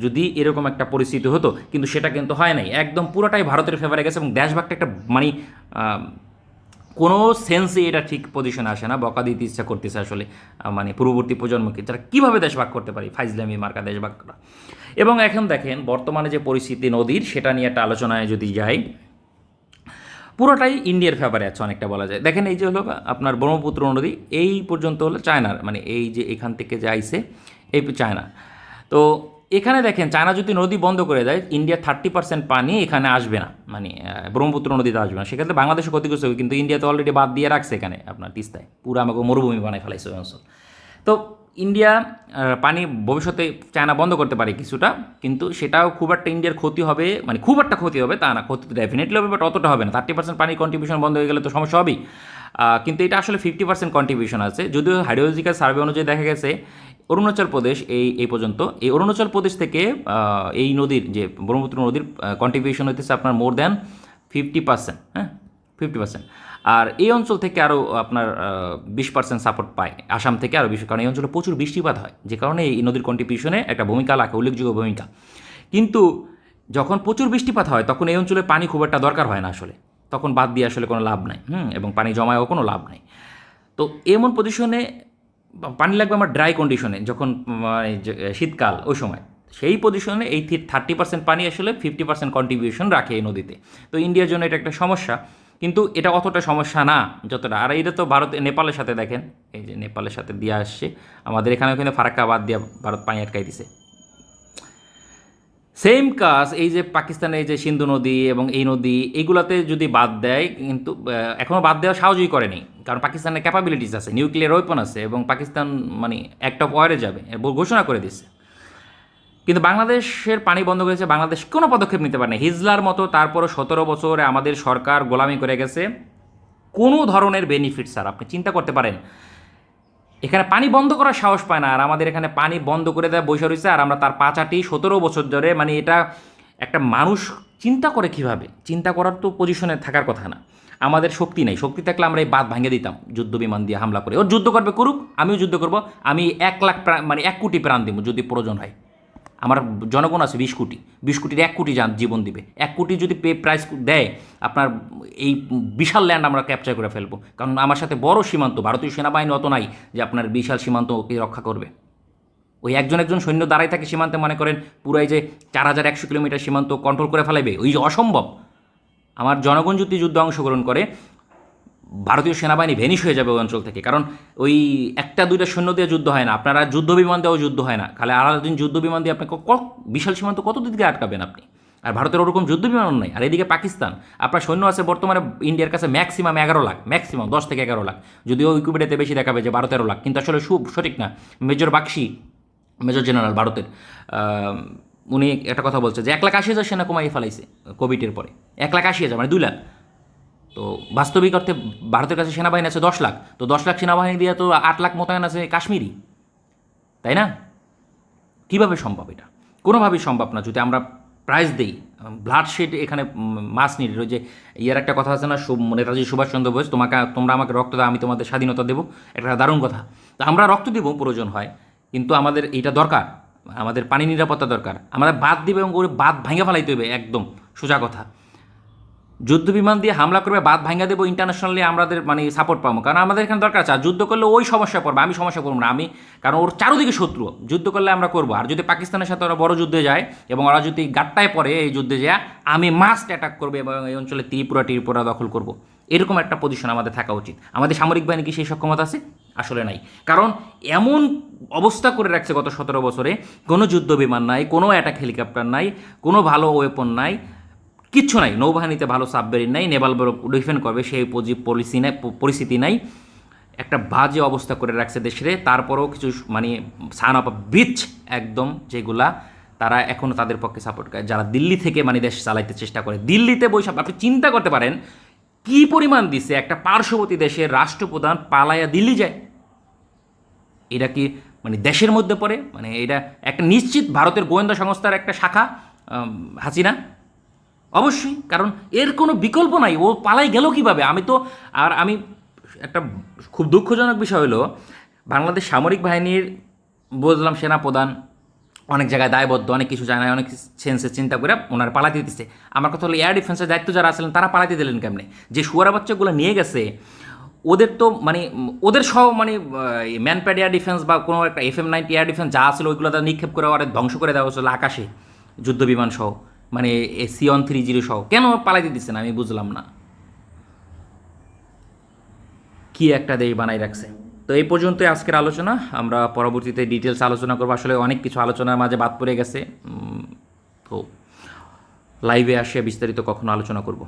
যদি এরকম একটা পরিস্থিতি হতো। কিন্তু সেটা কিন্তু হয় নাই, একদম পুরোটাই ভারতের ফেভারে গেছে। এবং দেশভাগটা একটা মানে কোনো সেন্সে এটা ঠিক পজিশনে আসে না। বকা দিতে ইচ্ছা করতেছে আসলে মানে পূর্ববর্তী প্রজন্মকে, যারা কীভাবে দেশভাগ করতে পারে, ফাইজলামি মার্কা দেশভাগ করা। এবং এখন দেখেন বর্তমানে যে পরিস্থিতি নদীর, সেটা নিয়ে একটা আলোচনায় যদি যাই, পুরোটাই ইন্ডিয়ার ফেভারে আছে অনেকটা বলা যায়। দেখেন এই যে হলো আপনার ব্রহ্মপুত্র নদী, এই পর্যন্ত হলো চায়নার, মানে এই যে এখান থেকে যে আইছে এই চায়না। তো এখানে দেখেন চায়না যদি নদী বন্ধ করে দেয়, ইন্ডিয়া 30% পানি এখানে আসবে না, মানে ব্রহ্মপুত্র নদীতে আসবে না। সেক্ষেত্রে বাংলাদেশে ক্ষতিগ্রস্ত হবে, কিন্তু ইন্ডিয়া তো অলরেডি বাদ দিয়ে রাখছে এখানে আপনার তিস্তায়, পুরো আমাকে মরুভূমি বানায় ফেলাইছে ওই অঞ্চল। তো ইন্ডিয়া পানি ভবিষ্যতে চায়না বন্ধ করতে পারে কিছুটা, কিন্তু সেটাও খুব একটা ইন্ডিয়ার ক্ষতি হবে, মানে খুব একটা ক্ষতি হবে তা না, ক্ষতি তো ডেফিনেটলি হবে, বাট অতটা হবে না। 30% পানির কন্ট্রিবিউশন বন্ধ হয়ে গেলে তো সমস্যা হবেই। কিন্তু এটা আসলে 50% কন্ট্রিবিউশন আছে। যদিও হাইড্রোলজিক্যাল সার্ভে অনুযায়ী দেখা গেছে অরুণাচল প্রদেশ এই পর্যন্ত, এই অরুণাচল প্রদেশ থেকে এই নদীর যে ব্রহ্মপুত্র নদীর কন্ট্রিবিউশন হইতেছে আপনার মোর দ্যান 50%, হ্যাঁ 50%। আর এই অঞ্চল থেকে আরও আপনার 20% সাপোর্ট পায়, আসাম থেকে আরও বেশি, কারণ এই অঞ্চলে প্রচুর বৃষ্টিপাত হয়, যে কারণে এই নদীর কন্ট্রিবিউশনে একটা ভূমিকা রাখে, উল্লেখযোগ্য ভূমিকা। কিন্তু যখন প্রচুর বৃষ্টিপাত হয় তখন এই অঞ্চলে পানি খুব একটা দরকার হয় না আসলে, তখন বাদ দিয়ে আসলে কোনো লাভ নাই, এবং পানি জমায়ও কোনো লাভ নাই। তো এমন পজিশনে পানি লাগবে আমার ড্রাই কন্ডিশনে, যখন মানে শীতকাল ওই সময়, সেই পজিশনে এই 30% পানি আসলে 50% কন্ট্রিবিউশন রাখে এই নদীতে। তো ইন্ডিয়ার জন্য এটা একটা সমস্যা, কিন্তু এটা অতটা সমস্যা না যতটা। আর এটা তো ভারত নেপালের সাথে দেখেন, এই যে নেপালের সাথে দিয়ে আসছে, আমাদের এখানে ওখানে ফারাক্কা বাদ দিয়ে ভারত পানি আটকাই দিছে। সেম কাজ এই যে পাকিস্তানের এই যে সিন্ধু নদী এবং এই নদী, এইগুলাতে যদি বাদ দেয়, কিন্তু এখনও বাদ দেওয়া সাহসই করেনি, কারণ পাকিস্তানের ক্যাপাবিলিটিস আছে, নিউক্লিয়ার ওয়েপন আছে, এবং পাকিস্তান মানে অ্যাক্ট অফ ওয়ারে যাবে ঘোষণা করে দিচ্ছে। কিন্তু বাংলাদেশের পানি বন্ধ করেছে, বাংলাদেশ কোনো পদক্ষেপ নিতে পারে না, হিজলার মতো। তারপরও 17 বছরে আমাদের সরকার গোলামি করে গেছে কোনো ধরনের বেনিফিট স্যার, আপনি চিন্তা করতে পারেন। এখানে পানি বন্ধ করার সাহস পায় না, আর আমাদের এখানে পানি বন্ধ করে দেওয়া বৈশা রয়েছে, আর আমরা তার পাচাটি 17 বছর ধরে, মানে এটা একটা মানুষ চিন্তা করে কিভাবে? চিন্তা করার তো পজিশনে থাকার কথা না। আমাদের শক্তি নেই, শক্তি থাকলে আমরা এই বাঁধ ভাঙে দিতাম যুদ্ধ বিমান দিয়ে হামলা করে। ওর যুদ্ধ করবে করুক, আমিও যুদ্ধ করব, আমি 1 লাখ মানে 1 কোটি প্রাণ দিব যদি প্রয়োজন হয়। আমার জনগণ আছে 20 কোটি, 20 কোটির 1 কোটি জীবন দিবে। 1 কোটি যদি প্রাইস দেয়, আপনার এই বিশাল ল্যান্ড আমরা ক্যাপচার করে ফেলবো, কারণ আমার সাথে বড় সীমান্ত, ভারতীয় সেনাবাহিনী অত নাই যে আপনার বিশাল সীমান্তকে রক্ষা করবে। ওই একজন সৈন্য দাঁড়াই থাকে সীমান্তে, মনে করেন পুরাই যে 4100 কিলোমিটার সীমান্ত কন্ট্রোল করে ফেলাইবে, ওই অসম্ভব। আমার জনগণ যদি যুদ্ধ অংশগ্রহণ করে, ভারতীয় সেনাবাহিনী ভেনিশ হয়ে যাবে ওই অঞ্চল থেকে, কারণ ওই 1-2টা সৈন্য দিয়ে যুদ্ধ হয় না, আপনারা যুদ্ধ বিমান দিয়েও যুদ্ধ হয় না। খালি আলাদিন যুদ্ধ বিমান দিয়ে আপনি বিশাল সীমান্ত কত দিকে আটকাবেন আপনি? আর ভারতের ওরকম যুদ্ধ বিমান নেই। আর এদিকে পাকিস্তান, আপনার সৈন্য আছে বর্তমানে ইন্ডিয়ার কাছে ম্যাক্সিমাম 11 লাখ, ম্যাক্সিমাম 10 থেকে 11 লাখ, যদিও উইকিপিডিয়াতে বেশি দেখাবে যে 12-13 লাখ, কিন্তু আসলে সঠিক না। মেজর বাক্সি, মেজর জেনারেল ভারতের, উনি একটা কথা বলছে যে 1,80,000 সেনা কমাইয়ে ফেলাইছে কোভিডের পরে, 1,80,000 মানে 2 লাখ। তো বাস্তবিক অর্থে ভারতের কাছে সেনাবাহিনী আছে 10 লাখ, তো 10 লাখ সেনাবাহিনী দিয়ে তো 8 লাখ মোতায়েন আছে কাশ্মীরি, তাই না? কীভাবে সম্ভব? এটা কোনোভাবেই সম্ভব না যদি আমরা প্রাইজ দিই। ব্লাড শেড এখানে মাস নিডেড। ওই যে ইয়ার একটা কথা আছে না, নেতাজি সুভাষচন্দ্র বোস, তোমরা আমাকে রক্ত দাও, আমি তোমাদের স্বাধীনতা দেবো, একটা দারুণ কথা। তো আমরা রক্ত দেবো প্রয়োজন হয়, কিন্তু আমাদের এইটা দরকার, আমাদের পানি নিরাপত্তা দরকার। আমাদের বাদ দিবে এবং ওই বাদ ভাঙে ফেলাইতে হবে, একদম সোজা কথা। যুদ্ধ বিমান দিয়ে হামলা করবে, বাদ ভাঙা দেবো, ইন্টারন্যাশনালি আমাদের মানে সাপোর্ট পাবো, কারণ আমাদের এখানে দরকার আছে। আর যুদ্ধ করলে ওই সমস্যা পড়বে, আমি সমস্যা করবো না, আমি কারণ ওর চারোদিকে শত্রু, যুদ্ধ করলে আমরা করবো। আর যদি পাকিস্তানের সাথে ওরা বড় যুদ্ধে যায় এবং ওরা যদি গাট্টায় পড়ে এই যুদ্ধে যায়, আমি মাস্ট অ্যাটাক করবো এবং এই অঞ্চলে ত্রিপুরা দখল করবো। এরকম একটা পজিশন আমাদের থাকা উচিত। আমাদের সামরিক বাহিনী কি সেই সক্ষমতা আছে? আসলে নাই। কারণ এমন অবস্থা করে রাখছে গত 17 বছরে, কোনো যুদ্ধ বিমান নাই, কোনো অ্যাটাক হেলিকপ্টার নাই, কোনো ভালো ওয়েপন নাই, কিচ্ছু নাই। নৌবাহিনীতে ভালো সাবমেরিন নাই, নেভাল ডিফেন্ড করবে সেই পলিসি নাই, পরিস্থিতি নাই। একটা বাজে অবস্থা করে রাখছে দেশে। তারপরেও কিছু মানে সান অফ বিচ একদম, যেগুলা তারা এখনও তাদের পক্ষে সাপোর্ট করে, যারা দিল্লি থেকে মানে দেশ চালাইতে চেষ্টা করে। দিল্লিতে বৈশাখ, আপনি চিন্তা করতে পারেন কি পরিমাণ দিছে একটা পার্শ্ববর্তী দেশের রাষ্ট্রপ্রধান পালায়া দিল্লি যায়। এটা কি মানে দেশের মধ্যে পড়ে? মানে এটা একটা নিশ্চিত ভারতের গোয়েন্দা সংস্থার একটা শাখা হাসিনা। অবশ্যই, কারণ এর কোনো বিকল্প নাই। ও পালাই গেল কিভাবে? আমি একটা খুব দুঃখজনক বিষয় হলো, বাংলাদেশ সামরিক বাহিনীর বুঝলাম সেনাপ্রধান অনেক জায়গায় দায়বদ্ধ, অনেক কিছু জানায়, অনেক সেন্সে চিন্তা করে ওনারা পালাতে দিতেছে। আমার কথা হলো এয়ার ডিফেন্সের দায়িত্ব যারা আসলেন তারা পালাতে দিলেন কেমনে? যে শুয়ারা বাচ্চাগুলো নিয়ে গেছে ওদের তো মানে ওদের সহ মানে ম্যানপ্যাড এয়ার ডিফেন্স বা কোনো একটা FM-90 এয়ার ডিফেন্স যা আসলে ওইগুলো তারা নিক্ষেপ করে ওরা ধ্বংস করে দেওয়া হচ্ছিল আকাশে, যুদ্ধ বিমান সহ, মানে C-130 সহ। কেন পালাইতে দিচ্ছে না আমি বুঝলাম না। কি একটা দেশ বানাই রাখছে। তো এই পর্যন্তই আজকের আলোচনা। আমরা পরবর্তীতে ডিটেলস আলোচনা করবো। আসলে অনেক কিছু আলোচনার মাঝে বাদ পড়ে গেছে। তো লাইভে আসে বিস্তারিত কখনো আলোচনা করব।